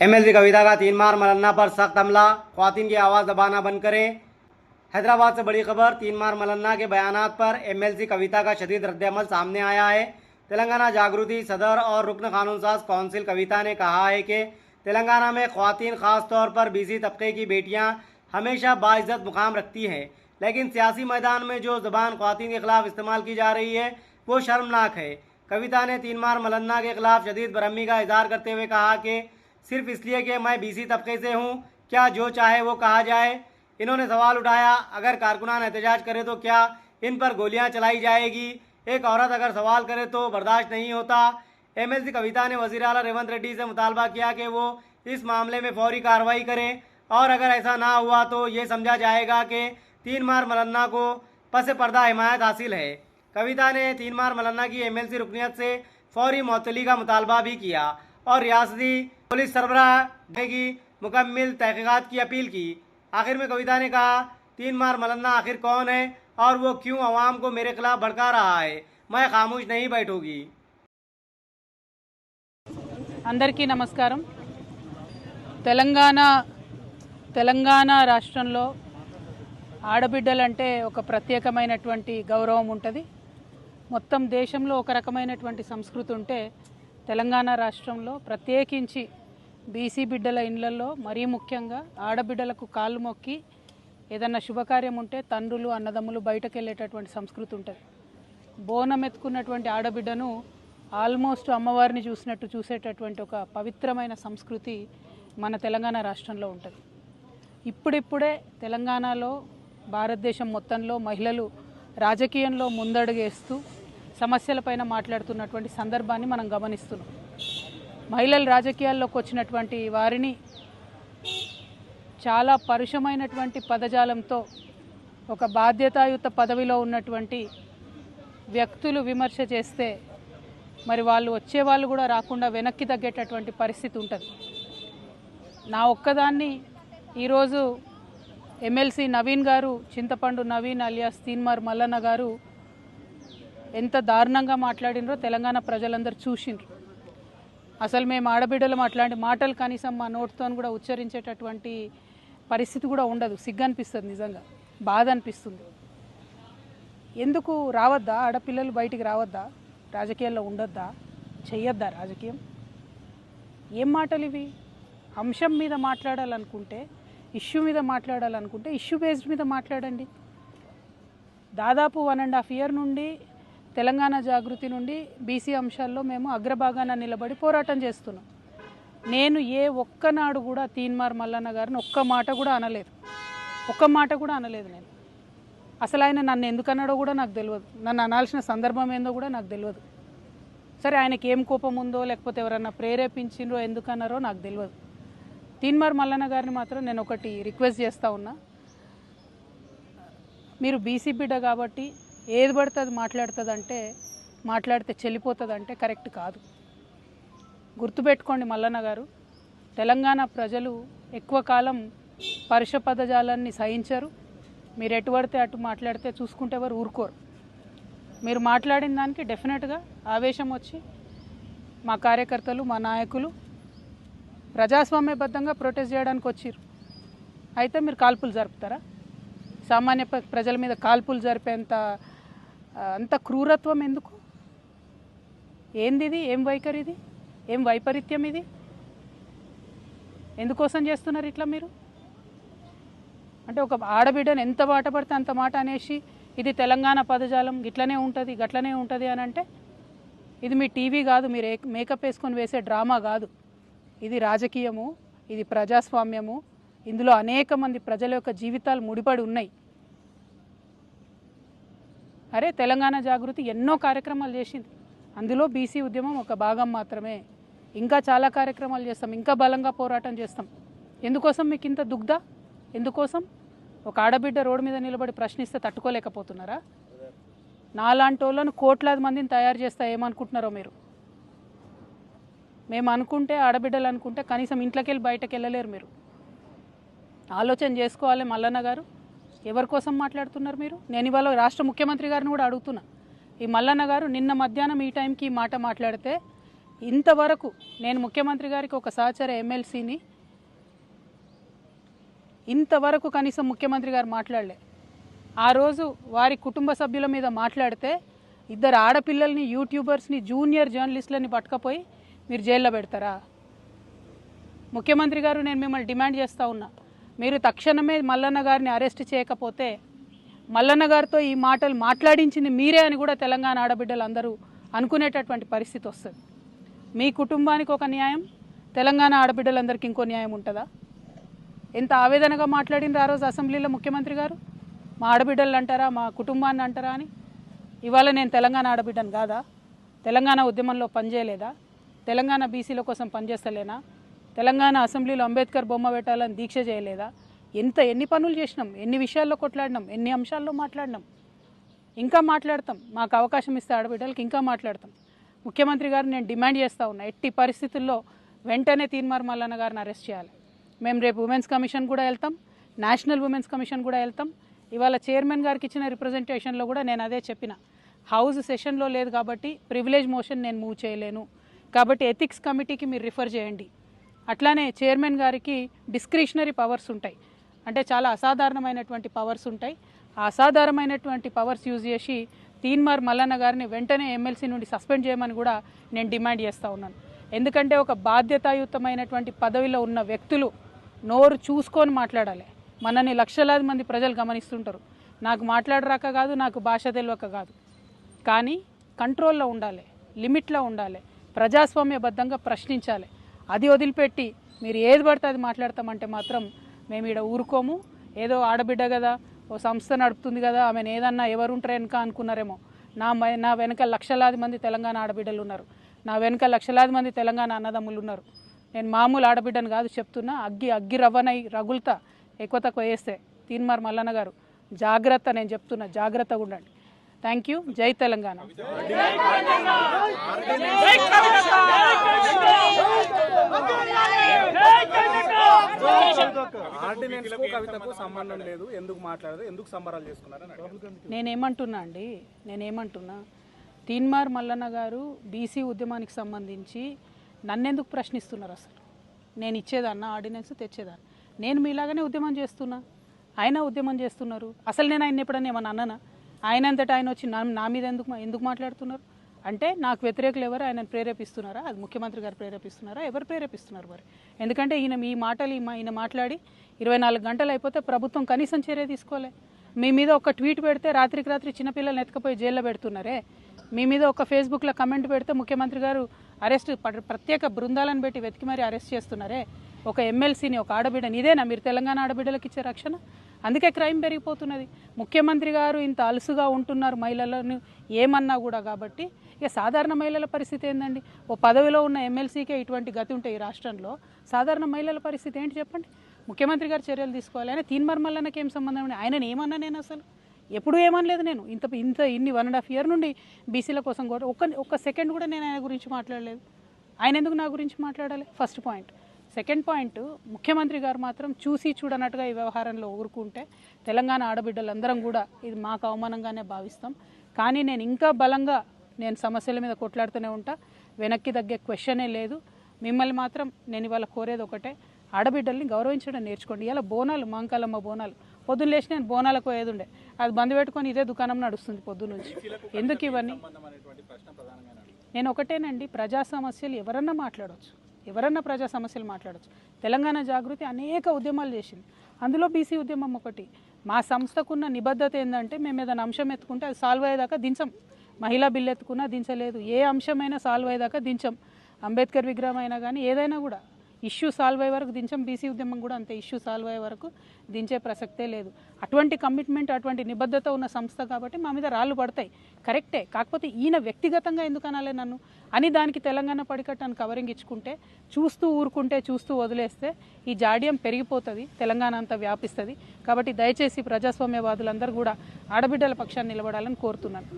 MLC कविता का 3 मार मलन्ना पर सख्त हमला, ख्वातीन की आवाज़ दबाना बंद करें। हैदराबाद से बड़ी खबर, 3 मार मलन्ना के बयानात पर एमएलसी कविता का शदीद रद्दअमल सामने आया है। तेलंगाना जागृति सदर और रुकन कानून साज कौंसिल कविता ने कहा है कि तेलंगाना में ख्वातीन खास तौर पर बीसी तबके की बेटियां हमेशा बाइज्जत मुकाम रखती हैं, लेकिन सियासी मैदान में जो ज़बान ख्वातीन के खिलाफ इस्तेमाल की जा रही है वो शर्मनाक है। कविता ने 3 मार मलन्ना के खिलाफ शदीद बरहमी का इजहार करते हुए कहा कि सिर्फ इसलिए कि मैं बीसी तबके से हूँ, क्या जो चाहे वो कहा जाए। इन्होंने सवाल उठाया, अगर कारकुनान एहतजाज करे तो क्या इन पर गोलियां चलाई जाएगी? एक औरत अगर सवाल करे तो बर्दाश्त नहीं होता। एमएलसी कविता ने वज़ीर आला रेवंत रेड्डी से मुतालबा किया कि वो इस मामले में फौरी कार्रवाई करें और अगर ऐसा ना हुआ तो ये समझा जाएगा कि 3 मार मलन्ना को पस पर्दा हिमायत हासिल है। कविता ने 3 मार मलन्ना की एमएलसी रुकनियत से फौरी मुअत्तली का मुतालबा भी किया और रियासती पुलिस सरबराह की मुकम्मल तहकीकात की अपील की। आखिर में कविता ने कहा, 3 मार मलन्ना आखिर कौन है और वो क्यों अवाम को मेरे खिलाफ भड़का रहा है? मैं खामोश नहीं बैठूंगी। అందరికీ నమస్కారం। తెలంగాణ రాష్ట్రంలో ఆడబిడ్డలంటే ఒక ప్రత్యేకమైనటువంటి గౌరవం ఉంటుంది। మొత్తం దేశంలో ఒక రకమైనటువంటి సంస్కృతి ఉంటే తెలంగాణ రాష్ట్రంలో ప్రత్యేకించి బీసీ బిడ్డల ఇళ్లలో మరీ ముఖ్యంగా ఆడబిడ్డలకు కాళ్ళు మొక్కి ఏదన్నా శుభకార్యం ఉంటే తండ్రులు అన్నదమ్ములు బయటకు వెళ్ళేటటువంటి సంస్కృతి ఉంటుంది। బోనం ఎత్తుకున్నటువంటి ఆడబిడ్డను ఆల్మోస్ట్ అమ్మవారిని చూసినట్టు చూసేటటువంటి ఒక పవిత్రమైన సంస్కృతి మన తెలంగాణ రాష్ట్రంలో ఉంటుంది। ఇప్పుడిప్పుడే తెలంగాణలో భారతదేశం మొత్తంలో మహిళలు రాజకీయంలో ముందడుగేస్తూ సమస్యలపైన మాట్లాడుతున్నటువంటి సందర్భాన్ని మనం గమనిస్తున్నాం। మహిళలు రాజకీయాల్లోకి వచ్చినటువంటి వారిని చాలా పరుషమైనటువంటి పదజాలంతో ఒక బాధ్యతాయుత పదవిలో ఉన్నటువంటి వ్యక్తులు విమర్శ చేస్తే మరి వాళ్ళు వచ్చేవాళ్ళు కూడా రాకుండా వెనక్కి తగ్గేటటువంటి పరిస్థితి ఉంటుంది। నా ఒక్కదాన్ని ఈరోజు ఎమ్మెల్సీ నవీన్ గారు, చింతపండు నవీన్ అలియాస్ 3 మార్ మల్లన్న గారు ఎంత దారుణంగా మాట్లాడినరో తెలంగాణ ప్రజలందరూ చూసిండ్రు। అసలు మేము ఆడబిడ్డలు అట్లాంటి మాటలు కనీసం మా నోటితో కూడా ఉచ్చరించేటటువంటి పరిస్థితి కూడా ఉండదు। సిగ్గు అనిపిస్తుంది, నిజంగా బాధ అనిపిస్తుంది। ఎందుకు రావద్దా? ఆడపిల్లలు బయటికి రావద్దా? రాజకీయాల్లో ఉండొద్దా? చెయ్యొద్దా రాజకీయం? ఏం మాటలు ఇవి? అంశం మీద మాట్లాడాలనుకుంటే, ఇష్యూ మీద మాట్లాడాలనుకుంటే ఇష్యూ బేస్డ్ మీద మాట్లాడండి। దాదాపు 1.5 ఇయర్ నుండి తెలంగాణ జాగృతి నుండి బీసీ అంశాల్లో మేము అగ్రభాగాన నిలబడి పోరాటం చేస్తున్నాం। నేను ఏ ఒక్కనాడు కూడా 3 మార్ మల్లన్న గారిని ఒక్క మాట కూడా అనలేదు, నేను అసలు ఆయన నన్ను ఎందుకన్నాడో కూడా నాకు తెలియదు, నన్ను అనాల్సిన సందర్భం ఏందో కూడా నాకు తెలియదు। సరే, ఆయనకి ఏం కోపం ఉందో లేకపోతే ఎవరన్నా ప్రేరేపించిండ్రో ఎందుకన్నారో నాకు తెలియదు। 3 మార్ మల్లన్న గారిని మాత్రం నేను ఒకటి రిక్వెస్ట్ చేస్తూ ఉన్నా, మీరు బీసీ బిడ్డ కాబట్టి ఏది పడితే అది మాట్లాడితే చెల్లిపోతుందంటే కరెక్ట్ కాదు। గుర్తుపెట్టుకోండి మల్లన్న గారు, తెలంగాణ ప్రజలు ఎక్కువ కాలం పరుష పదజాలాన్ని సహించరు। మీరు ఎటు పడితే అటు మాట్లాడితే చూసుకుంటే ఎవరు ఊరుకోరు। మీరు మాట్లాడిన దానికి డెఫినెట్గా ఆవేశం వచ్చి మా కార్యకర్తలు, మా నాయకులు ప్రజాస్వామ్యబద్ధంగా ప్రొటెస్ట్ చేయడానికి వచ్చారు। అయితే మీరు కాల్పులు జరుపుతారా? సామాన్య ప్రజల మీద కాల్పులు జరిపేంత అంత క్రూరత్వం ఎందుకు? ఏంది ఇది? ఏం వైఖరి ఇది? ఏం వైపరీత్యం ఇది? ఎందుకోసం చేస్తున్నారు ఇట్లా మీరు? అంటే ఒక ఆడబిడ్డను ఎంత మాట పడితే అంత మాట అనేసి ఇది తెలంగాణ పదజాలం గిట్లనే ఉంటుంది గట్లనే ఉంటుంది అని అంటే ఇది మీ టీవీ కాదు, మీరు మేకప్ వేసుకొని వేసే డ్రామా కాదు, ఇది రాజకీయము, ఇది ప్రజాస్వామ్యము, ఇందులో అనేక మంది ప్రజల యొక్క జీవితాలు ముడిపడి ఉన్నాయి। అరే, తెలంగాణ జాగృతి ఎన్నో కార్యక్రమాలు చేసింది, అందులో బీసీ ఉద్యమం ఒక భాగం మాత్రమే। ఇంకా చాలా కార్యక్రమాలు చేస్తాం, ఇంకా బలంగా పోరాటం చేస్తాం। ఎందుకోసం మీకు ఇంత దుగ్ధ? ఎందుకోసం? ఒక ఆడబిడ్డ రోడ్డు మీద నిలబడి ప్రశ్నిస్తే తట్టుకోలేకపోతున్నారా? నాలాంటి వాళ్ళను కోట్లాది మందిని తయారు చేస్తా ఏమనుకుంటున్నారో మీరు? మేము అనుకుంటే, ఆడబిడ్డలు అనుకుంటే కనీసం ఇంట్లోకి వెళ్ళి బయటకు వెళ్ళలేరు మీరు। ఆలోచన చేసుకోవాలి మల్లన్న గారు, ఎవరి కోసం మాట్లాడుతున్నారు మీరు? నేను ఇవాళ రాష్ట్ర ముఖ్యమంత్రి గారిని కూడా అడుగుతున్నా, ఈ మల్లన్న గారు నిన్న మధ్యాహ్నం ఈ టైంకి ఈ మాట మాట్లాడితే ఇంతవరకు నేను ముఖ్యమంత్రి గారికి ఒక సహచర ఎమ్మెల్సీని ఇంతవరకు కనీసం ముఖ్యమంత్రి గారు మాట్లాడలే. ఆ రోజు వారి కుటుంబ సభ్యుల మీద మాట్లాడితే ఇద్దరు ఆడపిల్లల్ని, యూట్యూబర్స్ని, జూనియర్ జర్నలిస్టులని పట్టుకపోయి మీరు జైల్లో పెడతారా? ముఖ్యమంత్రి గారు, నేను మిమ్మల్ని డిమాండ్ చేస్తూ ఉన్నా, మీరు తక్షణమే మల్లన్న గారిని అరెస్ట్ చేయకపోతే మల్లన్న గారితో ఈ మాటలు మాట్లాడించింది మీరే అని కూడా తెలంగాణ ఆడబిడ్డలు అందరూ అనుకునేటటువంటి పరిస్థితి వస్తుంది. మీ కుటుంబానికి ఒక న్యాయం, తెలంగాణ ఆడబిడ్డలందరికీ ఇంకో న్యాయం ఉంటుందా? ఎంత ఆవేదనగా మాట్లాడినారు ఆ రోజు అసెంబ్లీలో ముఖ్యమంత్రి గారు. మా ఆడబిడ్డలు అంటారా, మా కుటుంబాన్ని అంటారా అని. ఇవాళ నేను తెలంగాణ ఆడబిడ్డను కాదా? తెలంగాణ ఉద్యమంలో పనిచేయలేదా? తెలంగాణ బీసీల కోసం పనిచేస్తలేనా? తెలంగాణ అసెంబ్లీలో అంబేద్కర్ బొమ్మ పెట్టాలని దీక్ష చేయలేదా? ఎన్ని పనులు చేసినాం, ఎన్ని విషయాల్లో కొట్లాడినాం, ఎన్ని అంశాల్లో మాట్లాడినాం, ఇంకా మాట్లాడతాం. మాకు అవకాశం ఇస్తే ఆడబిడ్డలకి ఇంకా మాట్లాడతాం. ముఖ్యమంత్రి గారు నేను డిమాండ్ చేస్తూ ఉన్నా, ఎట్టి పరిస్థితుల్లో వెంటనే తీన్మార్ మల్లన్న గారిని అరెస్ట్ చేయాలి. మేము రేపు ఉమెన్స్ కమిషన్ కూడా వెళ్తాం, నేషనల్ ఉమెన్స్ కమిషన్ కూడా వెళ్తాం. ఇవాళ చైర్మన్ గారికి ఇచ్చిన రిప్రజెంటేషన్లో కూడా నేను అదే చెప్పిన, హౌస్ సెషన్లో లేదు కాబట్టి ప్రివిలేజ్ మోషన్ నేను మూవ్ చేయలేను, కాబట్టి ఎథిక్స్ కమిటీకి మీరు రిఫర్ చేయండి. అట్లానే చైర్మన్ గారికి డిస్క్రిషనరీ పవర్స్ ఉంటాయి, అంటే చాలా అసాధారణమైనటువంటి పవర్స్ ఉంటాయి. ఆ అసాధారణమైనటువంటి పవర్స్ యూజ్ చేసి తీన్మార్ మల్లన్న గారిని వెంటనే ఎమ్మెల్సీ నుండి సస్పెండ్ చేయమని కూడా నేను డిమాండ్ చేస్తూ ఉన్నాను. ఎందుకంటే ఒక బాధ్యతాయుతమైనటువంటి పదవిలో ఉన్న వ్యక్తులు నోరు చూసుకొని మాట్లాడాలి. మనని లక్షలాది మంది ప్రజలు గమనిస్తుంటారు. నాకు మాట్లాడరాక కాదు, నాకు భాష తెలియక కాదు, కానీ కంట్రోల్లో ఉండాలి, లిమిట్లో ఉండాలి, ప్రజాస్వామ్యబద్ధంగా ప్రశ్నించాలి. అది వదిలిపెట్టి మీరు ఏది పడితే అది మాట్లాడతామంటే మాత్రం మేము ఇక్కడ ఊరుకోము. ఏదో ఆడబిడ్డ కదా, ఓ సంస్థ నడుపుతుంది కదా, ఆమెను ఏదన్నా ఎవరుంటారు వెనక అనుకున్నారేమో. నా వెనక లక్షలాది మంది తెలంగాణ ఆడబిడ్డలు ఉన్నారు, నా వెనక లక్షలాది మంది తెలంగాణ అన్నదమ్ములు ఉన్నారు. నేను మామూలు ఆడబిడ్డను కాదు చెప్తున్నా. అగ్గి రవ్వనై రగులుతా ఎక్కువ తక్కువ వేస్తే తీన్మార్ మల్లన్న గారు జాగ్రత్త, నేను చెప్తున్నా, జాగ్రత్తగా ఉండండి. Thank you. జై తెలంగాణ. సంబంధం లేదు, ఎందుకు మాట్లాడదు, ఎందుకు సంబరాలు చేసుకున్నారు? నేనేమంటున్నా తీన్మార్ మల్లన్న గారు బీసీ ఉద్యమానికి సంబంధించి నన్నెందుకు ప్రశ్నిస్తున్నారు? అసలు నేను ఇచ్చేదాన్న ఆర్డినెన్స్ తెచ్చేదాన్ని. నేను మీలాగానే ఉద్యమం చేస్తున్నా, ఆయన ఉద్యమం చేస్తున్నారు. అసలు నేను ఆయన ఎప్పుడన్నా ఏమన్నా అన్నానా? ఆయన అంతటా ఆయన వచ్చి నా మీద ఎందుకు మాట్లాడుతున్నారు అంటే, నాకు వ్యతిరేకులు ఎవరు ఆయనను ప్రేరేపిస్తున్నారా? అది ముఖ్యమంత్రి గారు ప్రేరేపిస్తున్నారా? ఎవరు ప్రేరేపిస్తున్నారు మరి? ఎందుకంటే ఈయన మాట్లాడి 24 గంటలు అయిపోతే ప్రభుత్వం కనీసం చర్య తీసుకోలే. మీ మీద ఒక ట్వీట్ పెడితే రాత్రికి రాత్రి చిన్నపిల్లల్ని ఎత్తుకపోయి జైల్లో పెడుతున్నారే. మీ మీద ఒక ఫేస్బుక్లో కమెంట్ పెడితే ముఖ్యమంత్రి గారు ప్రత్యేక బృందాలను పెట్టి వెతికి మరీ అరెస్ట్ చేస్తున్నారే. ఒక ఎమ్మెల్సీని, ఒక ఆడబిడ్డని, ఇదేనా మీరు తెలంగాణ ఆడబిడ్డలకు ఇచ్చే రక్షణ? అందుకే క్రైమ్ పెరిగిపోతున్నది. ముఖ్యమంత్రి గారు ఇంత అలుసుగా ఉంటున్నారు మహిళలను ఏమన్నా కూడా. కాబట్టి ఇక సాధారణ మహిళల పరిస్థితి ఏందండి? ఓ పదవిలో ఉన్న ఎమ్మెల్సీకే ఇటువంటి గతి ఉంటే ఈ రాష్ట్రంలో సాధారణ మహిళల పరిస్థితి ఏంటి చెప్పండి? ముఖ్యమంత్రి గారు చర్యలు తీసుకోవాలి. ఆయన తీన్మార్ మల్లన్నకి ఏం సంబంధం అండి? ఆయనని ఏమన్నా నేను అసలు ఎప్పుడూ ఏమనలేదు. నేను ఇన్ని 1.5 years నుండి బీసీల కోసం కూడా ఒక్క సెకండ్ కూడా నేను ఆయన గురించి మాట్లాడలేదు. ఆయన ఎందుకు నా గురించి మాట్లాడాలి? First point. సెకండ్ పాయింట్, ముఖ్యమంత్రి గారు మాత్రం చూసి చూడనట్టుగా ఈ వ్యవహారంలో ఊరుకుంటే తెలంగాణ ఆడబిడ్డలందరం కూడా ఇది మాకు అవమానంగానే భావిస్తాం. కానీ నేను ఇంకా బలంగా సమస్యల మీద కొట్లాడుతూనే ఉంటా. వెనక్కి తగ్గే క్వశ్చనే లేదు. మిమ్మల్ని మాత్రం నేను ఇవాళ కోరేది ఒకటే, ఆడబిడ్డల్ని గౌరవించడం నేర్చుకోండి. ఇలా బోనాలు, మాంకాలమ్మ బోనాలు, పొద్దున్న లేచి నేను బోనాలకు పోయేది ఉండే, అది బంద్ పెట్టుకొని ఇదే దుకాణం నడుస్తుంది పొద్దున్న నుంచి. ఎందుకు ఇవన్నీ? నేను ఒకటేనండి, ప్రజా సమస్యలు ఎవరన్నా మాట్లాడవచ్చు, ఎవరన్నా ప్రజా సమస్యలు మాట్లాడవచ్చు. తెలంగాణ జాగృతి అనేక ఉద్యమాలు చేసింది, అందులో బీసీ ఉద్యమం ఒకటి. మా సంస్థకున్న నిబద్ధత ఏంటంటే, మేము ఏదైనా అంశం ఎత్తుకుంటే అది సాల్వ్ అయ్యేదాకా దించం. మహిళా బిల్లు ఎత్తుకున్నా దించలేదు, ఏ అంశమైనా సాల్వ్ అయ్యేదాకా దించం. అంబేద్కర్ విగ్రహం అయినా కానీ ఏదైనా కూడా ఇష్యూ సాల్వ్ అయ్యే వరకు దించం. బీసీ ఉద్యమం కూడా అంతే, ఇష్యూ సాల్వ్ అయ్యే వరకు దించే ప్రసక్తే లేదు. అటువంటి కమిట్మెంట్, అటువంటి నిబద్ధత ఉన్న సంస్థ కాబట్టి మా మీద రాళ్ళు పడతాయి, కరెక్టే. కాకపోతే ఈయన వ్యక్తిగతంగా ఎందుకు అనాలే నన్ను అని దానికి తెలంగాణ పడికట్టాను కవరింగ్ ఇచ్చుకుంటే, చూస్తూ ఊరుకుంటే, చూస్తూ వదిలేస్తే ఈ జాడ్యం పెరిగిపోతుంది, తెలంగాణ అంతా వ్యాపిస్తుంది. కాబట్టి దయచేసి ప్రజాస్వామ్యవాదులందరూ కూడా ఆడబిడ్డల పక్షాన్ని నిలబడాలని కోరుతున్నాను.